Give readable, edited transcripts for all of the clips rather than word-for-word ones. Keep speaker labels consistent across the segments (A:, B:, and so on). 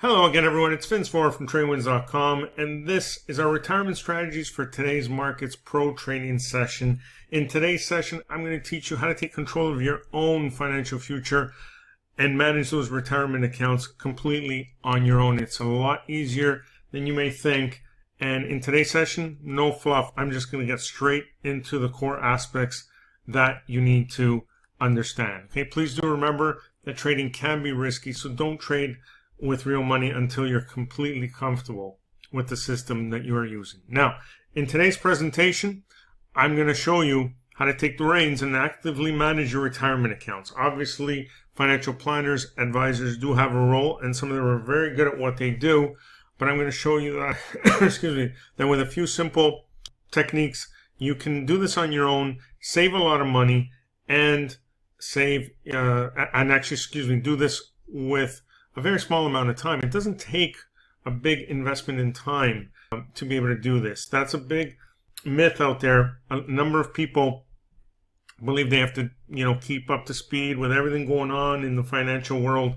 A: Hello again, everyone. It's Vora from TradingWinds.com, and this is our retirement strategies for today's Markets Pro training session. In today's session, I'm going to teach you how to take control of your own financial future and manage those retirement accounts completely on your own. It's a lot easier than you may think. And in today's session, no fluff. I'm just going to get straight into the core aspects that you need to understand. Okay, please do remember that trading can be risky, so don't trade with real money until you're completely comfortable with the system that you are using. Now, in today's presentation, I'm going to show you how to take the reins and actively manage your retirement accounts. Obviously, financial planners, advisors do have a role, and some of them are very good at what they do, but I'm going to show you that, that with a few simple techniques, you can do this on your own, save a lot of money, and do this with a very small amount of time. It doesn't take a big investment in time to be able to do this. That's a big myth out there. A number of people believe they have to, keep up to speed with everything going on in the financial world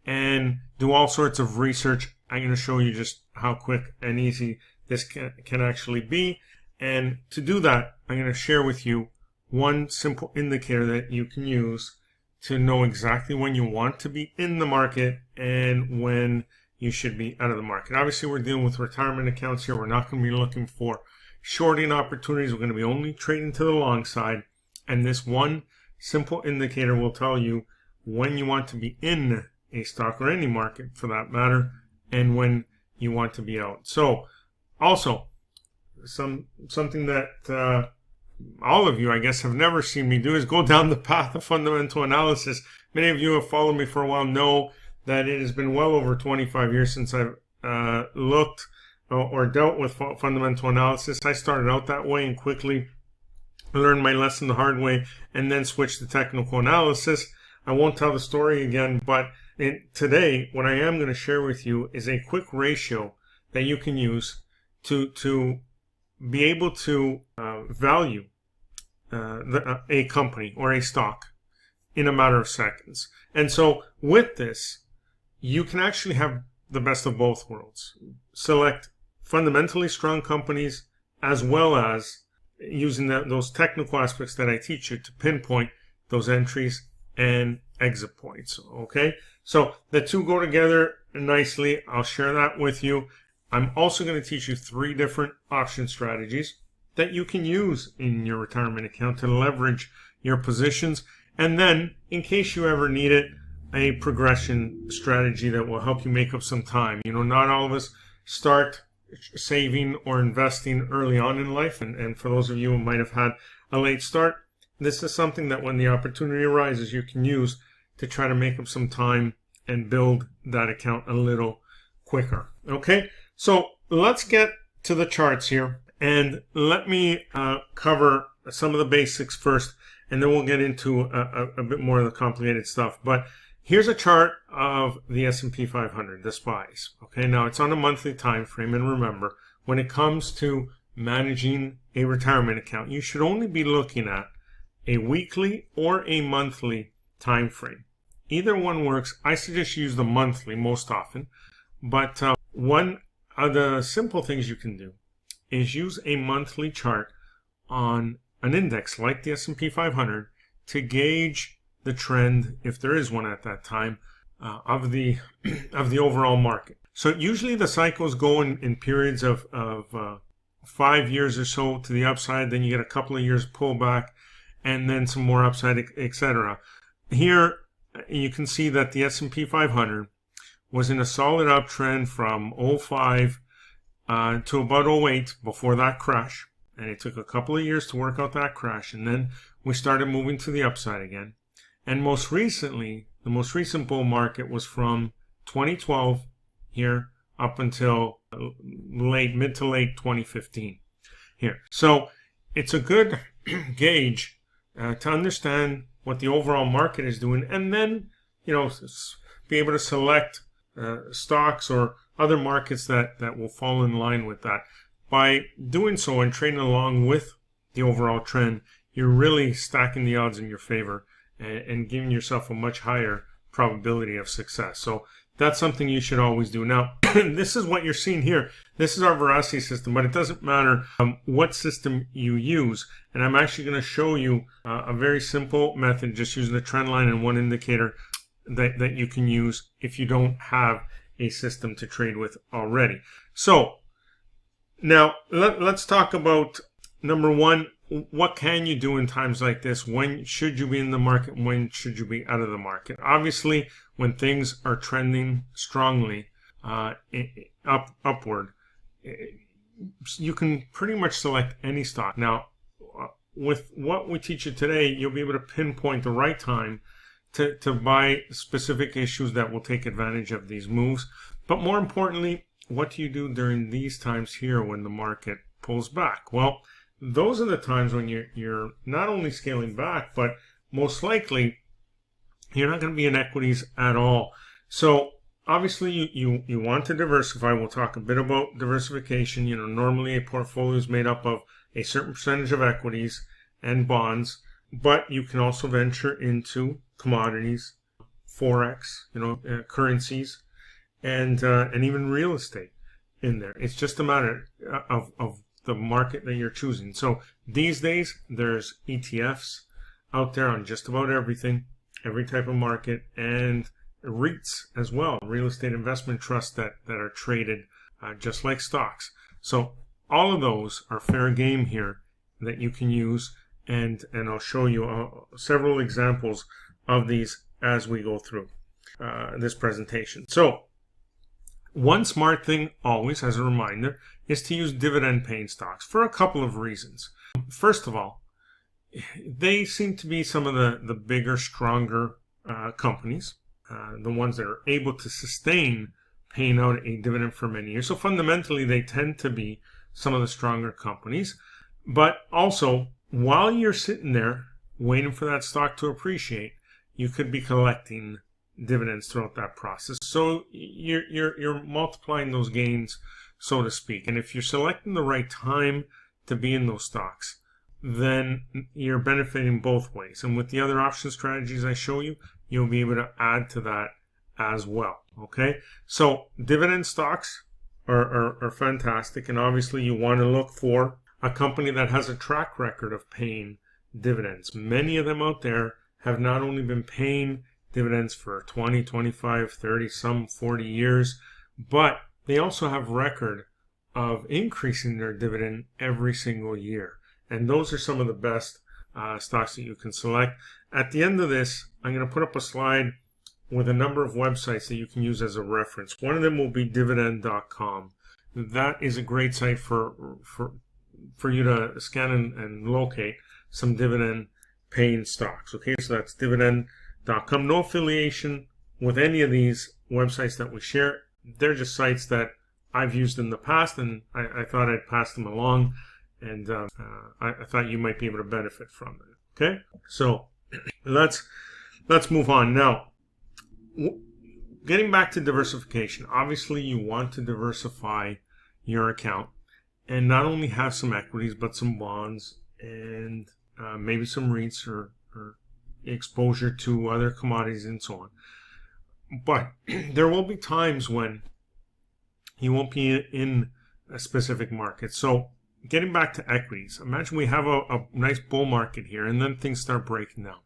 A: and do all sorts of research. I'm going to show you just how quick and easy this can actually be. And to do that, I'm going to share with you one simple indicator that you can use to know exactly when you want to be in the market and when you should be out of the market. Obviously, we're dealing with retirement accounts here. We're not going to be looking for shorting opportunities. We're going to be only trading to the long side. And this one simple indicator will tell you when you want to be in a stock or any market for that matter, and when you want to be out. So also, something that all of you, I guess, have never seen me do is go down the path of fundamental analysis. Many of you have followed me for a while know that it has been well over 25 years since I've looked or dealt with fundamental analysis. I started out that way and quickly learned my lesson the hard way and then switched to technical analysis. I won't tell the story again, but today what I am going to share with you is a quick ratio that you can use to be able to value a company or a stock in a matter of seconds. And so with this, you can actually have the best of both worlds. Select fundamentally strong companies as well as using those technical aspects that I teach you to pinpoint those entries and exit points. Okay, so the two go together nicely. I'll share that with you. I'm also going to teach you 3 different option strategies that you can use in your retirement account to leverage your positions. And then, in case you ever need it, a progression strategy that will help you make up some time. Not all of us start saving or investing early on in life. And for those of you who might have had a late start, this is something that when the opportunity arises, you can use to try to make up some time and build that account a little quicker. Okay? So let's get to the charts here, and let me cover some of the basics first, and then we'll get into a bit more of the complicated stuff. But here's a chart of the S&P 500, the SPYs. Okay, now it's on a monthly time frame, and remember, when it comes to managing a retirement account, you should only be looking at a weekly or a monthly time frame. Either one works. I suggest you use the monthly most often, but one of the simple things you can do is use a monthly chart on an index like the S&P 500 to gauge the trend, if there is one at that time, of the overall market. So usually the cycles go in periods of 5 years or so to the upside, then you get a couple of years pullback, and then some more upside, etc. Here you can see that the S&P 500 was in a solid uptrend from 05 to about 08 before that crash. And it took a couple of years to work out that crash. And then we started moving to the upside again. And most recently, the most recent bull market was from 2012 here up until mid to late 2015 here. So it's a good gauge to understand what the overall market is doing. And then, be able to select stocks or other markets that will fall in line with that. By doing so and trading along with the overall trend, you're really stacking the odds in your favor and giving yourself a much higher probability of success. So that's something you should always do. Now, this is what you're seeing here. This is our veracity system, but it doesn't matter what system you use. And I'm actually going to show you a very simple method, just using a trend line and one indicator that you can use if you don't have a system to trade with already. So now let's talk about number one. What can you do in times like this? When should you be in the market? When should you be out of the market? Obviously, when things are trending strongly upward, you can pretty much select any stock. Now, with what we teach you today, you'll be able to pinpoint the right time to buy specific issues that will take advantage of these moves. But more importantly, what do you do during these times here when the market pulls back? Well, those are the times when you're not only scaling back, but most likely you're not going to be in equities at all. So obviously you want to diversify. We'll talk a bit about diversification. Normally a portfolio is made up of a certain percentage of equities and bonds, but you can also venture into commodities, forex, currencies, and even real estate in there. It's just a matter of the market that you're choosing. So these days there's ETFs out there on just about everything, every type of market, and REITs as well, real estate investment trusts that are traded just like stocks. So all of those are fair game here that you can use, and I'll show you several examples of these as we go through this presentation. So one smart thing always, as a reminder, is to use dividend-paying stocks for a couple of reasons. First of all, they seem to be some of the bigger, stronger companies, the ones that are able to sustain paying out a dividend for many years. So fundamentally, they tend to be some of the stronger companies. But also, while you're sitting there waiting for that stock to appreciate, you could be collecting dividends throughout that process. So you're multiplying those gains, so to speak. And if you're selecting the right time to be in those stocks, then you're benefiting both ways. And with the other option strategies I show you, you'll be able to add to that as well. Okay, so dividend stocks are fantastic, and obviously you want to look for a company that has a track record of paying dividends. Many of them out there have not only been paying dividends for 20, 25, 30, some 40 years, but they also have record of increasing their dividend every single year. And those are some of the best stocks that you can select. At the end of this, I'm going to put up a slide with a number of websites that you can use as a reference. One of them will be dividend.com. That is a great site for you to scan and locate some dividend paying stocks. Okay, so that's dividend.com. No affiliation with any of these websites that we share. They're just sites that I've used in the past, and I thought I'd pass them along, and I thought you might be able to benefit from it. Okay, so let's move on now. Getting back to diversification, obviously you want to diversify your account and not only have some equities but some bonds and maybe some REITs or exposure to other commodities and so on. But there will be times when you won't be in a specific market. So getting back to equities, imagine we have a nice bull market here and then things start breaking down.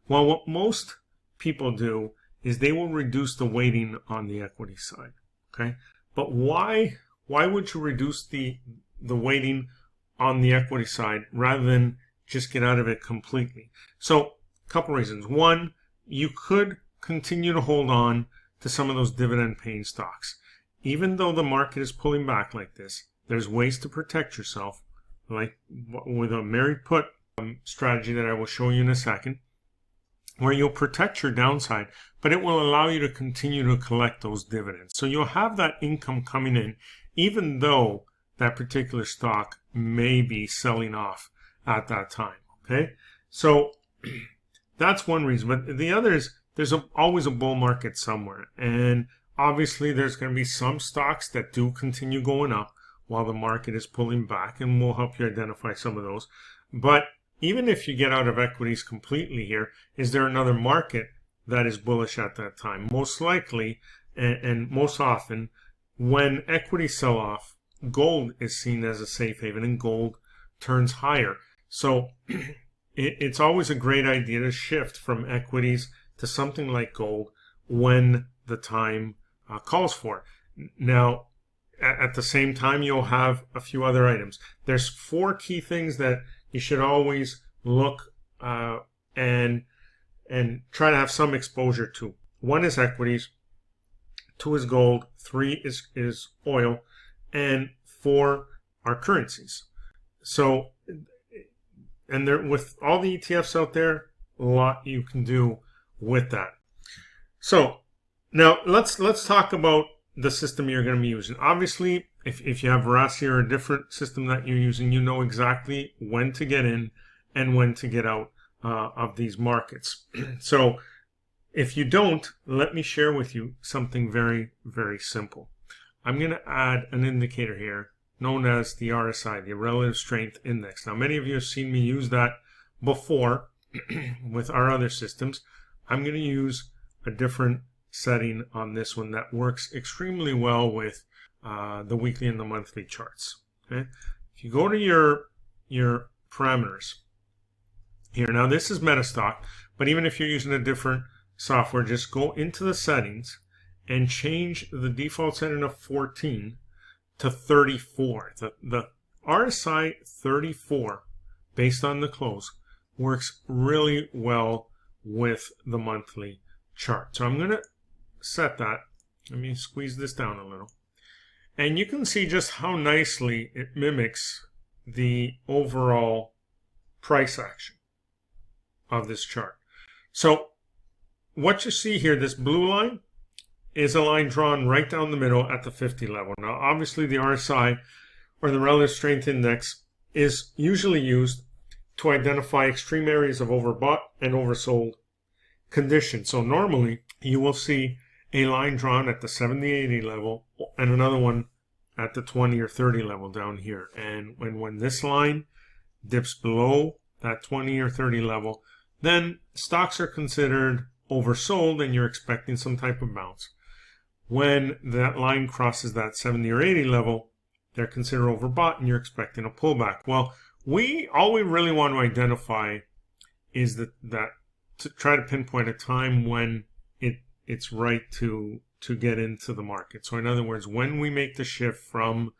A: Well, what most people do is they will reduce the weighting on the equity side. Okay, but why would you reduce the weighting on the equity side rather than just get out of it completely? So a couple reasons. One, you could continue to hold on to some of those dividend paying stocks. Even though the market is pulling back like this, there's ways to protect yourself, like with a Mary Put strategy that I will show you in a second, where you'll protect your downside, but it will allow you to continue to collect those dividends. So you'll have that income coming in, even though that particular stock may be selling off at that time. Okay, so that's one reason. But the other is there's always a bull market somewhere, and obviously there's going to be some stocks that do continue going up while the market is pulling back, and we'll help you identify some of those. But even if you get out of equities completely here, is there another market that is bullish at that time? Most likely, and most often when equities sell off, gold is seen as a safe haven and gold turns higher. So it's always a great idea to shift from equities to something like gold when the time calls for it. Now, at the same time, you'll have a few other items. There's 4 key things that you should always look and try to have some exposure to. 1 is equities, 2 is gold, 3 is oil, and 4 are currencies. So, and there, with all the ETFs out there, a lot you can do with that. So now let's talk about the system you're going to be using. Obviously, if you have Veracity or a different system that you're using, you know exactly when to get in and when to get out of these markets. So if you don't, let me share with you something very, very simple. I'm going to add an indicator here known as the RSI, the Relative Strength Index. Now, many of you have seen me use that before with our other systems. I'm going to use a different setting on this one that works extremely well with the weekly and the monthly charts. Okay, if you go to your parameters here, now this is Metastock, but even if you're using a different software, just go into the settings and change the default setting of 14 to 34. The RSI 34, based on the close, works really well with the monthly chart. So I'm going to set that. Let me squeeze this down a little. And you can see just how nicely it mimics the overall price action of this chart. So what you see here, this blue line, is a line drawn right down the middle at the 50 level. Now, obviously, the RSI, or the Relative Strength Index, is usually used to identify extreme areas of overbought and oversold conditions. So normally, you will see a line drawn at the 70-80 level and another one at the 20 or 30 level down here. And when this line dips below that 20 or 30 level, then stocks are considered oversold and you're expecting some type of bounce. When that line crosses that 70 or 80 level, they're considered overbought and you're expecting a pullback. Well, all we really want to identify is that to try to pinpoint a time when it's right to get into the market. So in other words, when we make the shift from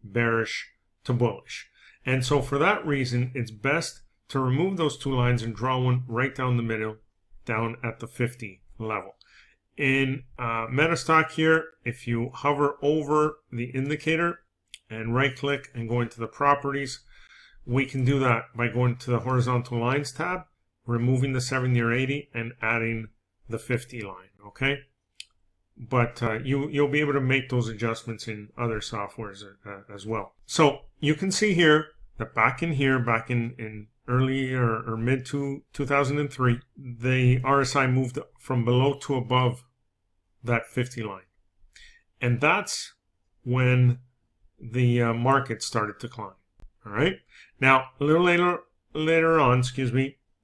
A: bearish to bullish. And so for that reason, it's best to remove those 2 lines and draw one right down the middle, down at the 50 level. In Metastock here, if you hover over the indicator and right click and go into the properties, we can do that by going to the horizontal lines tab, removing the 70 or 80 and adding the 50 line, okay? But you'll be able to make those adjustments in other softwares as well. So you can see here that back in early or mid 2003, the RSI moved from below to above that 50 line. And that's when the market started to climb. All right. Now, a little later on,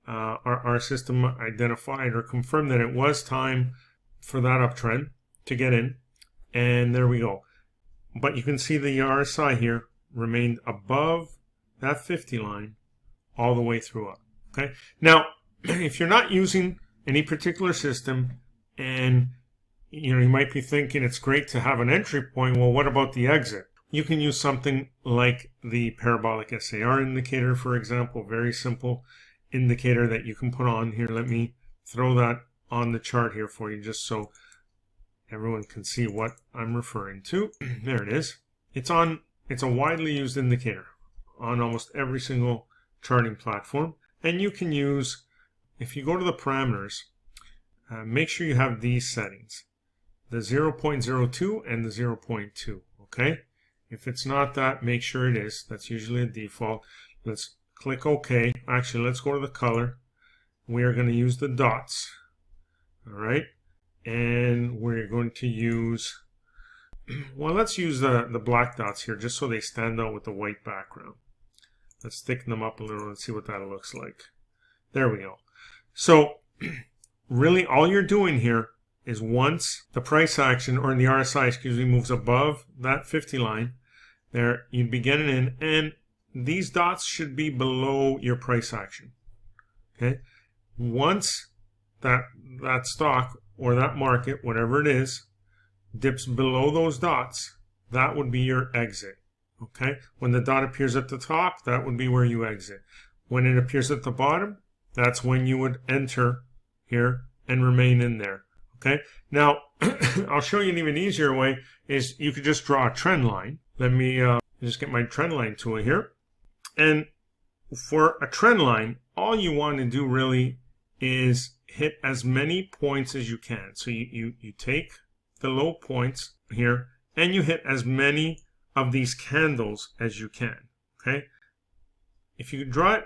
A: our system identified or confirmed that it was time for that uptrend to get in. And there we go. But you can see the RSI here remained above that 50 line all the way through up. Okay. Now, if you're not using any particular system and you might be thinking it's great to have an entry point, well, what about the exit? You can use something like the parabolic SAR indicator, for example, very simple indicator that you can put on here. Let me throw that on the chart here for you just so everyone can see what I'm referring to. There it is. It's a widely used indicator on almost every single charting platform. And you can use, if you go to the parameters, make sure you have these settings, the 0.02 and the 0.2, okay? If it's not that, make sure it is. That's usually a default. Let's click OK. Actually, let's go to the color. We are going to use the dots, all right? And we're going to use, well, let's use the black dots here just so they stand out with the white background. Let's thicken them up a little and see what that looks like. There we go. So really all you're doing here is once the price action, or the RSI, excuse me, moves above that 50 line, there you'd be getting in, and these dots should be below your price action. Okay, once that stock or that market, whatever it is, dips below those dots, that would be your exit. Okay, when the dot appears at the top, that would be where you exit. When it appears at the bottom, that's when you would enter here and remain in there. Okay, now I'll show you an even easier way. Is you could just draw a trend line. Let me just get my trend line tool here. And for a trend line, all you want to do really is hit as many points as you can. So you take the low points here and you hit as many of these candles as you can. Okay, if you draw it,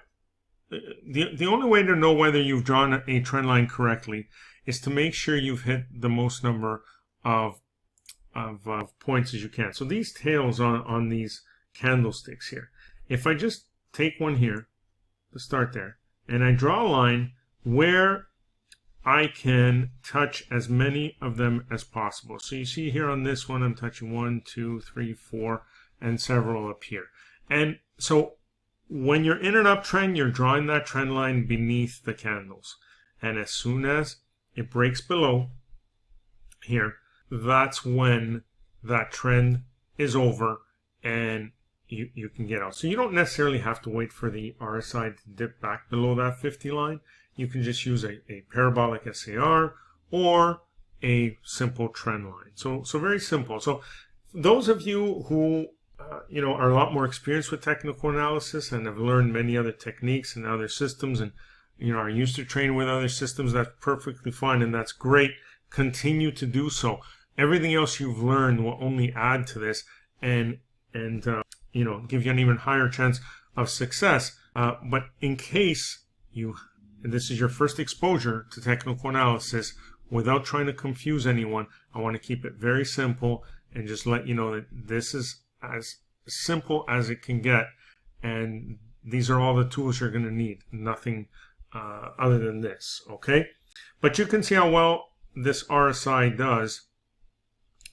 A: the only way to know whether you've drawn a trend line correctly is to make sure you've hit the most number of points as you can. So these tails on these candlesticks here, if I just take one here to start there and I draw a line where I can touch as many of them as possible. So you see here on this one, I'm touching 1, 2, 3, 4, and several up here. And so when you're in an uptrend, you're drawing that trend line beneath the candles. And as soon as it breaks below here, that's when that trend is over and you can get out. So you don't necessarily have to wait for the RSI to dip back below that 50 line. You can just use a parabolic SAR or a simple trend line. So very simple. So those of you who are a lot more experienced with technical analysis and have learned many other techniques and other systems, and are used to training with other systems, that's perfectly fine and that's great. Continue to do so. Everything else you've learned will only add to this and give you an even higher chance of success. But in case this is your first exposure to technical analysis, without trying to confuse anyone, I want to keep it very simple and just let you know that this is as simple as it can get, and these are all the tools you're going to need. Nothing other than this, okay? But you can see how well this RSI does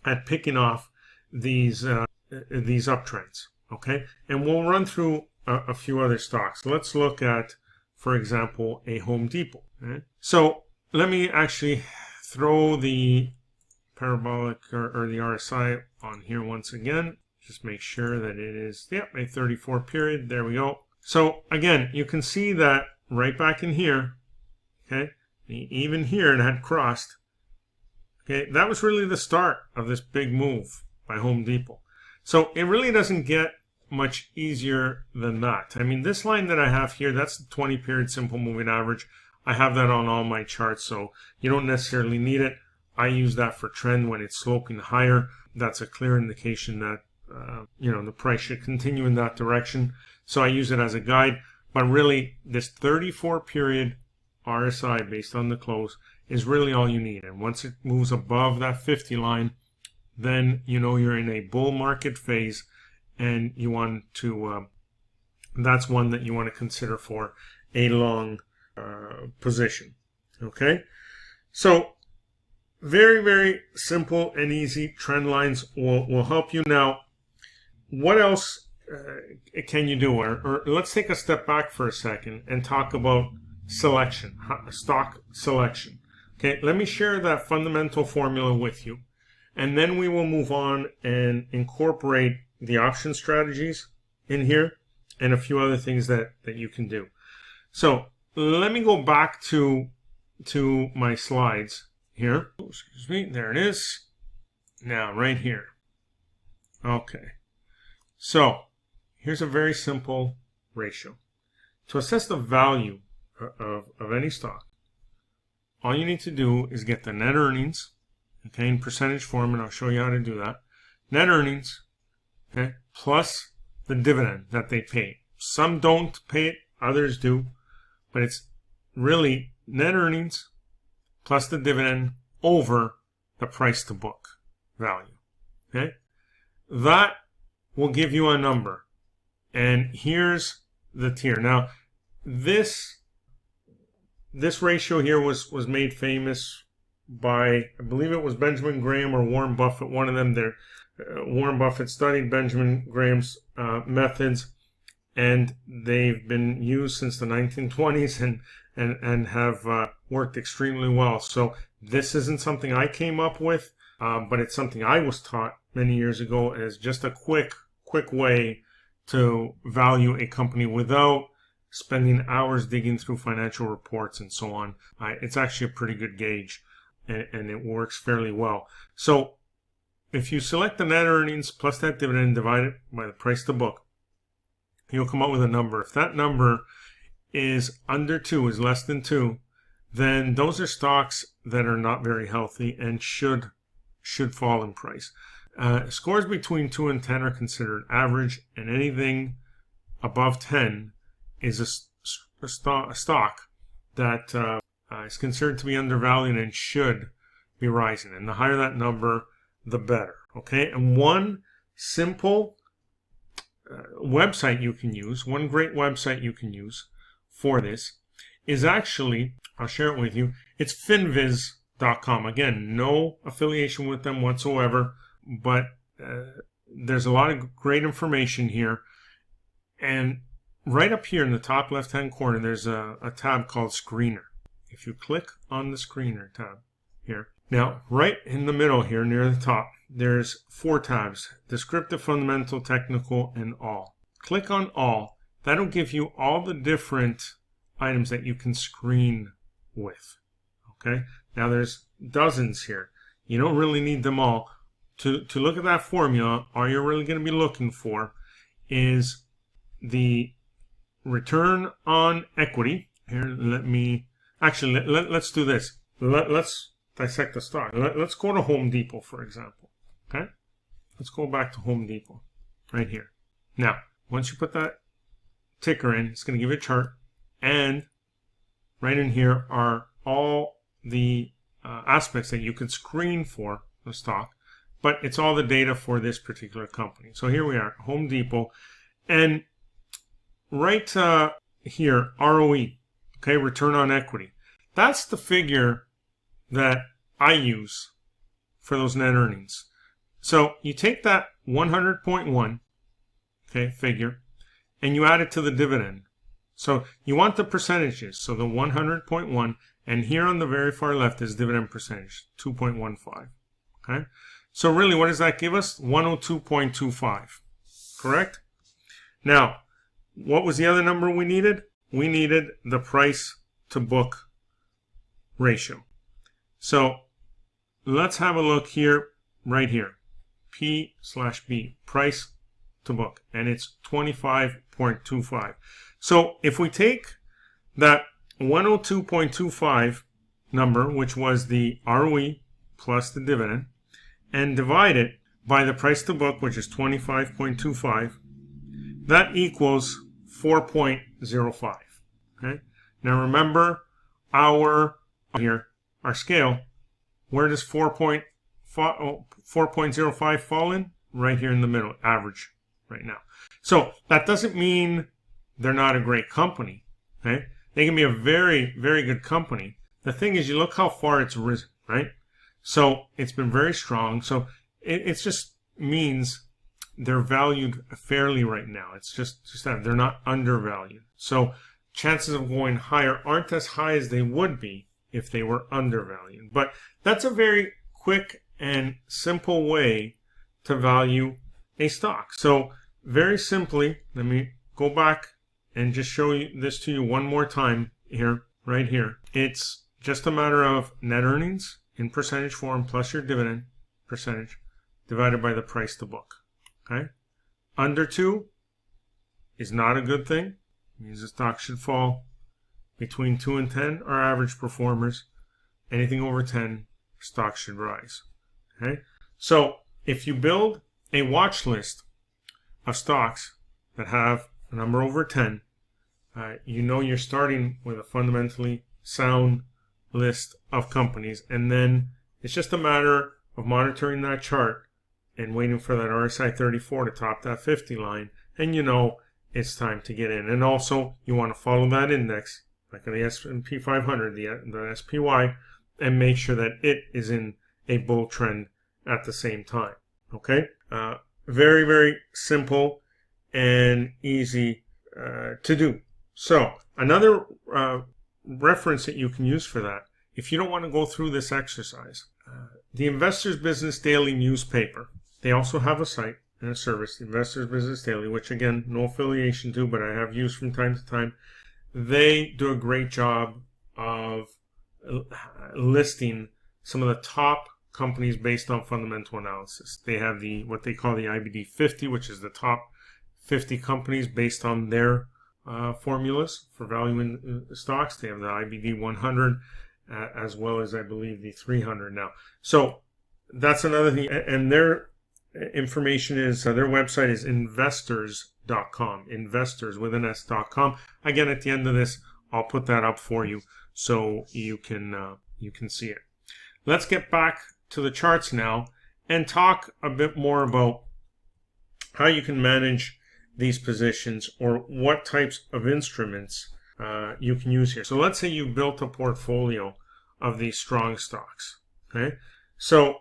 A: at picking off these uptrends, okay? And we'll run through a few other stocks. Let's look at, for example, a Home Depot. Okay? So let me actually throw the parabolic or the RSI on here once again. Just make sure that it is, a 34 period. There we go. So again, you can see that right back in here, okay, even here it had crossed. Okay, that was really the start of this big move by Home Depot. So it really doesn't get much easier than that. I mean, this line that I have here, that's the 20 period simple moving average. I have that on all my charts, so you don't necessarily need it. I use that for trend when it's sloping higher. That's a clear indication that the price should continue in that direction. So I use it as a guide. But really, this 34 period RSI based on the close is really all you need. And once it moves above that 50 line, then you're in a bull market phase, and you want to that's one that you want to consider for a long position. Okay, so very, very simple and easy. Trend lines will help you. Now, what else can you do? Or let's take a step back for a second and talk about selection, stock selection. Okay, let me share that fundamental formula with you, and then we will move on and incorporate the option strategies in here and a few other things that you can do. So let me go back to my slides here. Oh, excuse me, there it is. Now right here. Okay, so here's a very simple ratio. To assess the value of any stock, all you need to do is get the net earnings, okay, in percentage form, and I'll show you how to do that. Net earnings, okay, plus the dividend that they pay. Some don't pay it, others do, but it's really net earnings plus the dividend over the price to book value. Okay, that will give you a number, and here's the tier. Now, this ratio here was made famous by, I believe it was Benjamin Graham or Warren Buffett, one of them there. Warren Buffett studied Benjamin Graham's methods, and they've been used since the 1920s and have worked extremely well. So this isn't something I came up with, but it's something I was taught many years ago as just a quick way to value a company without spending hours digging through financial reports and so on. It's actually a pretty good gauge, and it works fairly well. So if you select the net earnings plus that dividend and divide it by the price to book, you'll come up with a number. If that number is under 2, is less than 2, then those are stocks that are not very healthy and should fall in price. Scores between 2 and 10 are considered average, and anything above 10 is a stock that is considered to be undervalued and should be rising. And the higher that number, the better. Okay, and one simple website you can use, one great website you can use for this is actually, I'll share it with you, it's finviz.com. Again, no affiliation with them whatsoever, but there's a lot of great information here. And right up here in the top left-hand corner, there's a tab called Screener. If you click on the Screener tab here, now right in the middle here near the top, there's 4 tabs: Descriptive, Fundamental, Technical, and All. Click on All. That'll give you all the different items that you can screen with. Okay, now there's dozens here. You don't really need them all. To look at that formula, all you're really going to be looking for is the return on equity. Here, let's do this. Let's dissect the stock. Let's go to Home Depot, for example. Okay? Let's go back to Home Depot right here. Now, once you put that ticker in, it's going to give you a chart. And right in here are all the aspects that you can screen for the stock. But it's all the data for this particular company. So here we are, Home Depot. And right here, ROE, okay, return on equity. That's the figure that I use for those net earnings. So you take that 100.1, okay, figure, and you add it to the dividend. So you want the percentages. So the 100.1, and here on the very far left is dividend percentage, 2.15, okay? So really, what does that give us? 102.25, correct? Now, what was the other number we needed? We needed the price to book ratio. So let's have a look here, right here. P/B, price to book, and it's 25.25. So if we take that 102.25 number, which was the ROE plus the dividend, and divide it by the price to book, which is 25.25, that equals 4.05. Okay. Now remember our scale. Where does 4.05 fall in? Right here in the middle, average right now. So that doesn't mean they're not a great company. Okay. They can be a very, very good company. The thing is, you look how far it's risen, right? So it's been very strong. So it just means they're valued fairly right now. It's just that they're not undervalued. So chances of going higher aren't as high as they would be if they were undervalued. But that's a very quick and simple way to value a stock. So very simply, let me go back and just show you this to you one more time here, right here. It's just a matter of net earnings in percentage form plus your dividend percentage divided by the price to book. Okay? Under 2 is not a good thing. It means the stock should fall. Between 2 and 10 are average performers. Anything over 10, stock should rise. Okay? So if you build a watch list of stocks that have a number over 10, you know you're starting with a fundamentally sound list of companies, and then it's just a matter of monitoring that chart and waiting for that RSI 34 to top that 50 line, and you know it's time to get in. And also you want to follow that index, like the S&P 500, the SPY, and make sure that it is in a bull trend at the same time. Okay, very, very simple and easy to do. So another reference that you can use for that, if you don't want to go through this exercise, the Investors Business Daily newspaper, they also have a site and a service, the Investors Business Daily, which again, no affiliation to, but I have used from time to time. They do a great job of listing some of the top companies based on fundamental analysis. They have the what they call the IBD 50, which is the top 50 companies based on their formulas for valuing stocks. They have the IBD 100 as well as, I believe, the 300 now. So that's another thing. And their information is, their website is investors.com, investors with an S.com. Again, at the end of this, I'll put that up for you so you can see it. Let's get back to the charts now and talk a bit more about how you can manage these positions or what types of instruments you can use here. So let's say you built a portfolio of these strong stocks. Okay, so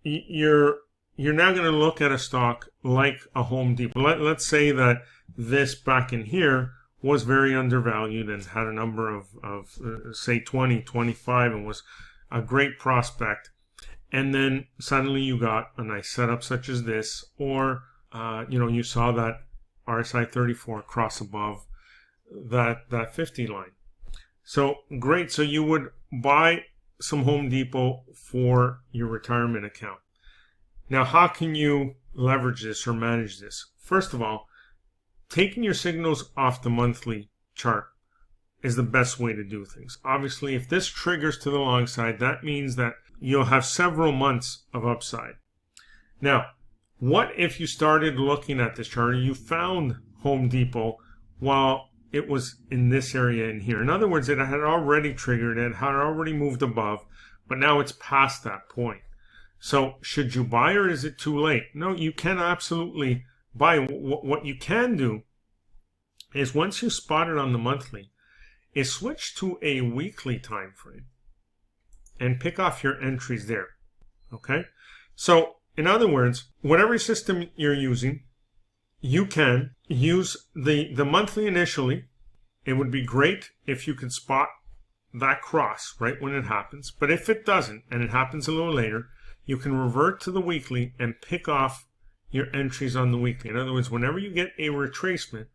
A: you're now going to look at a stock like a Home Depot. Let's say that this back in here was very undervalued and had a number of say 20, 25 and was a great prospect. And then suddenly you got a nice setup such as this, or you saw that RSI 34 cross above that 50 line. So great. So you would buy some Home Depot for your retirement account. Now, how can you leverage this or manage this? First of all, taking your signals off the monthly chart is the best way to do things. Obviously, if this triggers to the long side, that means that you'll have several months of upside. Now, what if you started looking at this chart and you found Home Depot while it was in this area in here? In other words, it had already triggered, it had already moved above, but now it's past that point. So should you buy or is it too late? No, you can absolutely buy. What you can do is once you spot it on the monthly, is switch to a weekly time frame and pick off your entries there. Okay? So in other words, whatever system you're using, you can use the monthly initially. It would be great if you could spot that cross right when it happens. But if it doesn't and it happens a little later, you can revert to the weekly and pick off your entries on the weekly. In other words, whenever you get a retracement,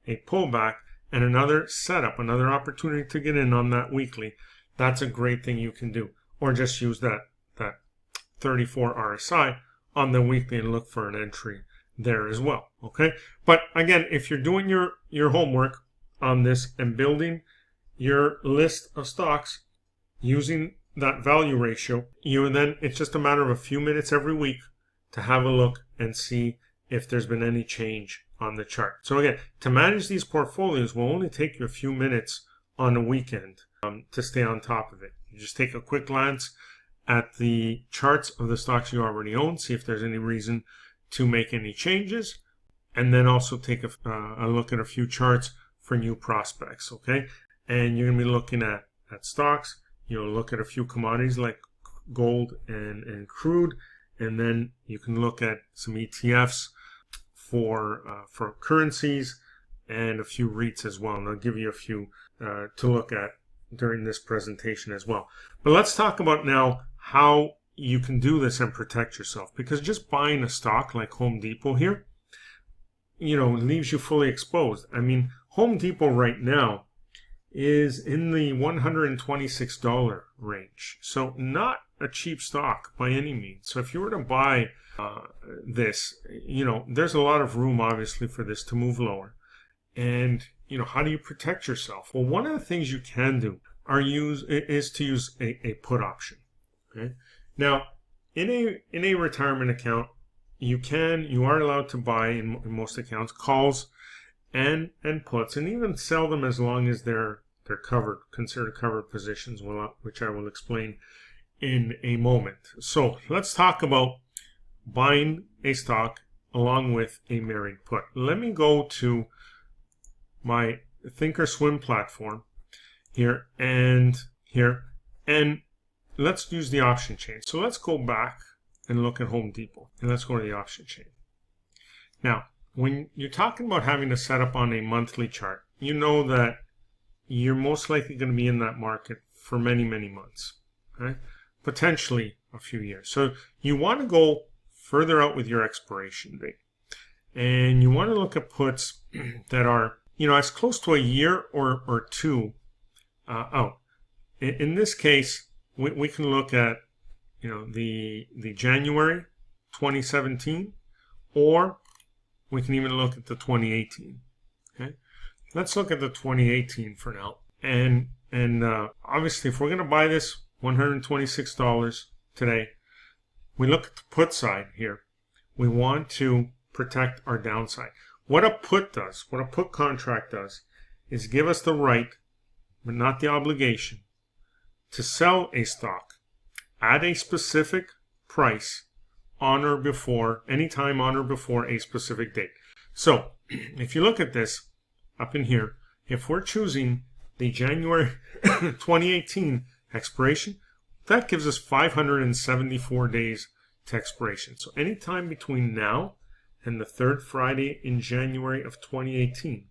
A: a pullback, and another setup, another opportunity to get in on that weekly, that's a great thing you can do. Or just use that 34 RSI on the weekly and look for an entry there as well. Okay? But again, if you're doing your homework on this and building your list of stocks using that value ratio, it's just a matter of a few minutes every week to have a look and see if there's been any change on the chart. So again, to manage these portfolios will only take you a few minutes on a weekend to stay on top of it. You just take a quick glance at the charts of the stocks you already own, see if there's any reason to make any changes, and then also take a look at a few charts for new prospects, okay? And you're going to be looking at stocks. You'll look at a few commodities like gold and crude, and then you can look at some ETFs for currencies and a few REITs as well. And I'll give you a few to look at during this presentation as well. But let's talk about now how you can do this and protect yourself, because just buying a stock like Home Depot here, leaves you fully exposed. I mean, Home Depot right now is in the $126 range. So not a cheap stock by any means. So if you were to buy this, there's a lot of room obviously for this to move lower. And, how do you protect yourself? Well, one of the things you can do is to use a put option. Okay. Now, in a retirement account, you are allowed to buy in most accounts calls and puts, and even sell them as long as they're covered, considered covered positions, which I will explain in a moment. So let's talk about buying a stock along with a married put. Let me go to my Thinkorswim platform here and let's use the option chain. So let's go back and look at Home Depot, and let's go to the option chain. Now, when you're talking about having to set up on a monthly chart, you know that you're most likely going to be in that market for many, many months, okay? Potentially a few years. So you want to go further out with your expiration date. And you want to look at puts that are, as close to a year or two out. In this case, we can look at, the January 2017, or we can even look at the 2018. Okay, let's look at the 2018 for now. And obviously, if we're going to buy this $126 today, we look at the put side here. We want to protect our downside. What a put does, what a put contract does, is give us the right, but not the obligation, to sell a stock at a specific price on or before, anytime on or before a specific date. So if you look at this up in here, if we're choosing the January 2018 expiration, that gives us 574 days to expiration. So anytime between now and the third Friday in January of 2018,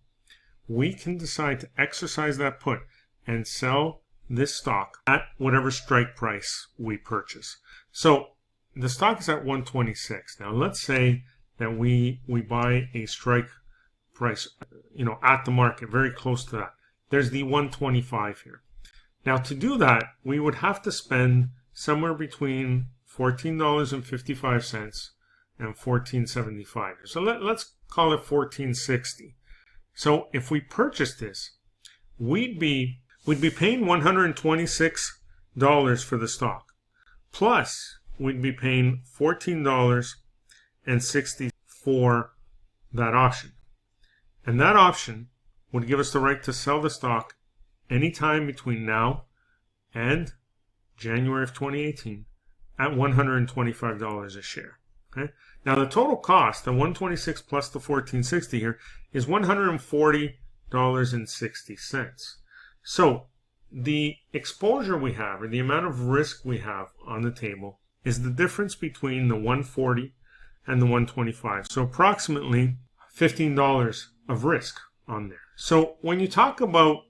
A: we can decide to exercise that put and sell this stock at whatever strike price we purchase. So the stock is at 126. Now let's say that we buy a strike price, at the market, very close to that. There's the 125 here. Now to do that, we would have to spend somewhere between $14.55 and $14.75. So let's call it $14.60. So if we purchase this, we'd be paying $126 for the stock. Plus, we'd be paying $14.60 for that option. And that option would give us the right to sell the stock anytime between now and January of 2018 at $125 a share. Okay. Now the total cost, the 126 plus the 1460 here, is $140.60. So the exposure we have, or the amount of risk we have on the table, is the difference between the 140 and the 125. So approximately $15 of risk on there. So when you talk about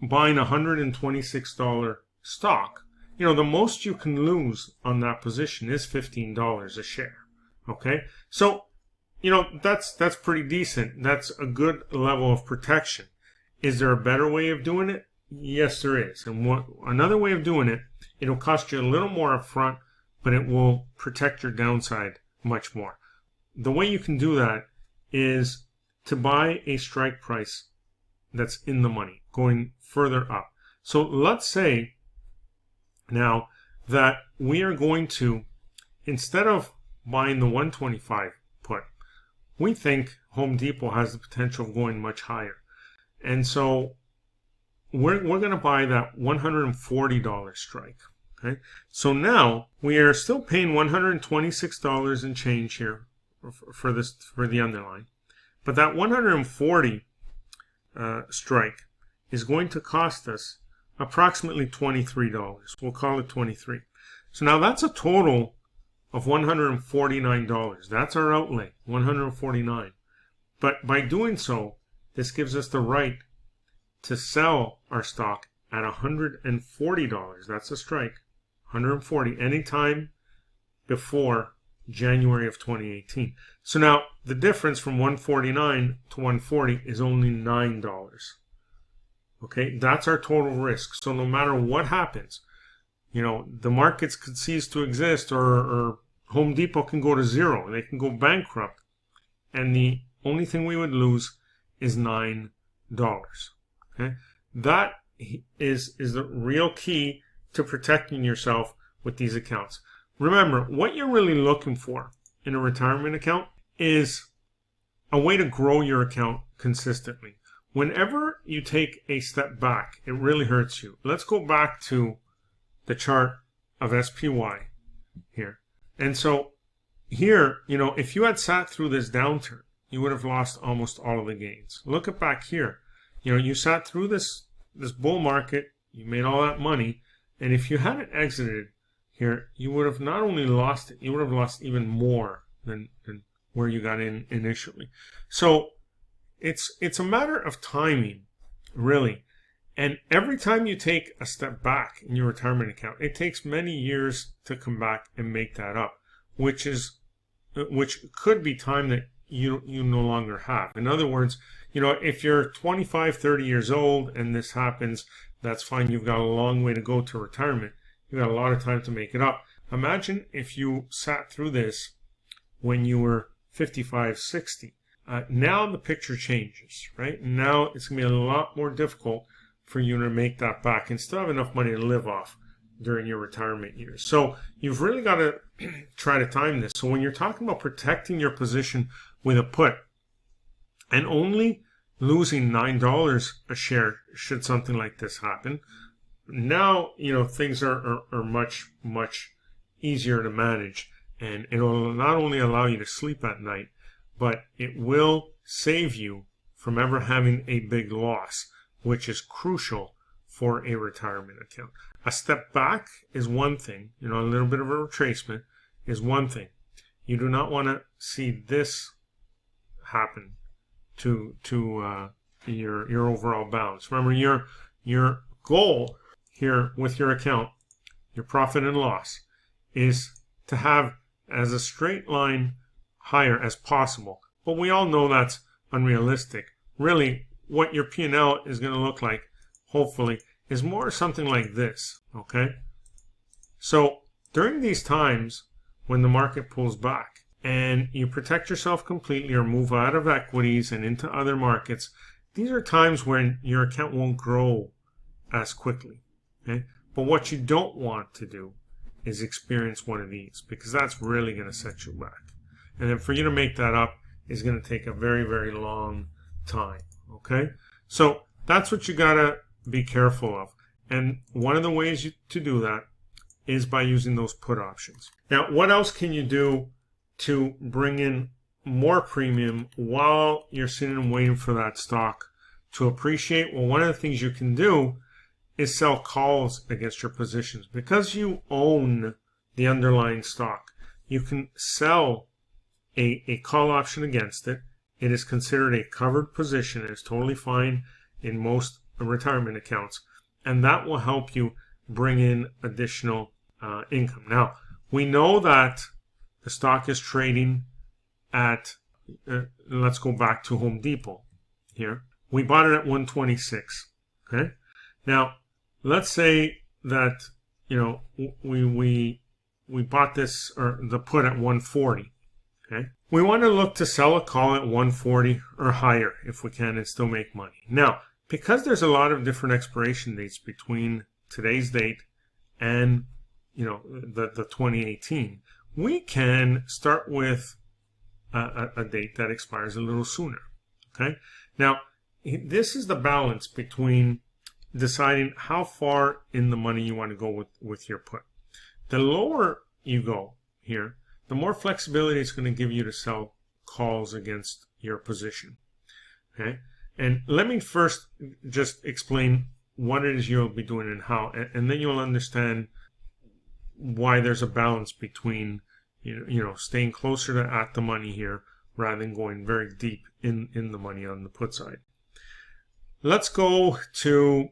A: buying a $126 stock, the most you can lose on that position is $15 a share. Okay, so that's pretty decent. That's a good level of protection. Is there a better way of doing it? Yes, there is. And another way of doing it, it'll cost you a little more up front, but it will protect your downside much more. The way you can do that is to buy a strike price that's in the money, going further up. So let's say now that we are going to, instead of buying the 125 put, we think Home Depot has the potential of going much higher. And so we're going to buy that $140 strike. Okay, so now we are still paying $126 and change here for the underline, but that 140 strike is going to cost us approximately $23. We'll call it 23. So now that's a total of $149. That's our outlay, $149. But by doing so, this gives us the right to sell our stock at $140. That's a strike, $140, anytime before January of 2018. So now the difference from $149 to $140 is only $9. Okay, that's our total risk. So no matter what happens, the markets could cease to exist, or Home Depot can go to zero. They can go bankrupt. And the only thing we would lose is $9. Okay, that is the real key to protecting yourself with these accounts. Remember, what you're really looking for in a retirement account is a way to grow your account consistently. Whenever you take a step back, it really hurts you. Let's go back to the chart of SPY here. And so here, if you had sat through this downturn, you would have lost almost all of the gains. Look at back here. You sat through this bull market, you made all that money, And if you hadn't exited here, you would have not only lost it, you would have lost even more than where you got in initially. So it's a matter of timing, really. And every time you take a step back in your retirement account, it takes many years to come back and make that up, which could be time that you no longer have. In other words, if you're 25, 30 years old and this happens, that's fine. You've got a long way to go to retirement. You've got a lot of time to make it up. Imagine if you sat through this when you were 55, 60. Now the picture changes, right? Now it's going to be a lot more difficult for you to make that back and still have enough money to live off during your retirement years. So you've really got to try to time this. So when you're talking about protecting your position with a put and only losing $9 a share should something like this happen, now things are much, much easier to manage, and it will not only allow you to sleep at night, but it will save you from ever having a big loss, which is crucial for a retirement account. A step back is one thing, a little bit of a retracement is one thing. You do not want to see this happen to your overall balance. Remember, your goal here with your account, your profit and loss, is to have as a straight line higher as possible. But we all know that's unrealistic. Really, what your P&L is going to look like, hopefully, is more something like this, okay? So during these times when the market pulls back and you protect yourself completely or move out of equities and into other markets, these are times when your account won't grow as quickly, okay? But what you don't want to do is experience one of these, because that's really going to set you back. And then for you to make that up is going to take a very, very long time, okay? So that's what you got to be careful of. And one of the ways to do that is by using those put options. Now, what else can you do to bring in more premium while you're sitting and waiting for that stock to appreciate? Well, one of the things you can do is sell calls against your positions. Because you own the underlying stock, you can sell a call option against it. It is considered a covered position. It's totally fine in most retirement accounts, and that will help you bring in additional income. Now, we know that the stock is trading at, let's go back to Home Depot here. We bought it at 126, okay? Now, let's say that, we bought this, or the put at 140, okay? We want to look to sell a call at 140 or higher if we can and still make money. Now, because there's a lot of different expiration dates between today's date and the 2018, we can start with a date that expires a little sooner. Okay. Now, this is the balance between deciding how far in the money you want to go with your put. The lower you go here, the more flexibility it's going to give you to sell calls against your position. Okay. And let me first just explain what it is you'll be doing and how, and then you'll understand why there's a balance between staying closer to at the money here rather than going very deep in the money on the put side. Let's go to,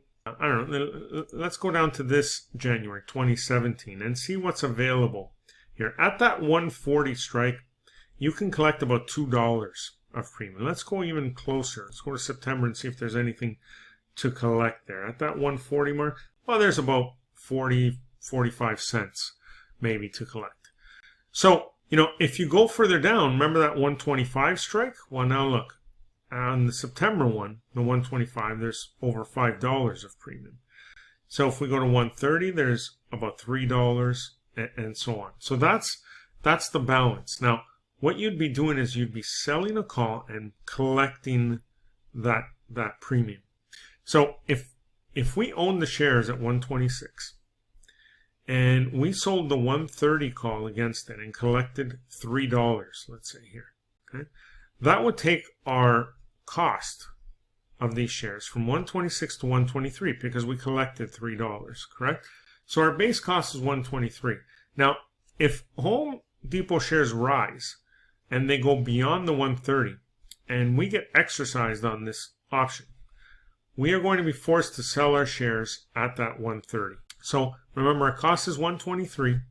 A: let's go down to this January 2017 and see what's available here. At that 140 strike, you can collect about $2 of premium. Let's go even closer. Let's go to September and see if there's anything to collect there. At that 140 mark, well, there's about 45 cents maybe to collect. So, if you go further down, remember that 125 strike? Well, now look, on the September one, the 125, there's over $5 of premium. So if we go to 130, there's about $3 and so on. So that's the balance. Now, what you'd be doing is you'd be selling a call and collecting that premium. So if we own the shares at 126 and we sold the 130 call against it and collected $3, let's say here, okay, that would take our cost of these shares from 126 to 123 because we collected $3, correct? So our base cost is 123. Now, if Home Depot shares rise and they go beyond the 130 and we get exercised on this option, we are going to be forced to sell our shares at that 130. So remember, our cost is 123.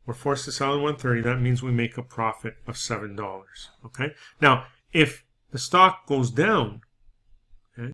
A: We're forced to sell at 130. That means we make a profit of $7. Okay. Now, if the stock goes down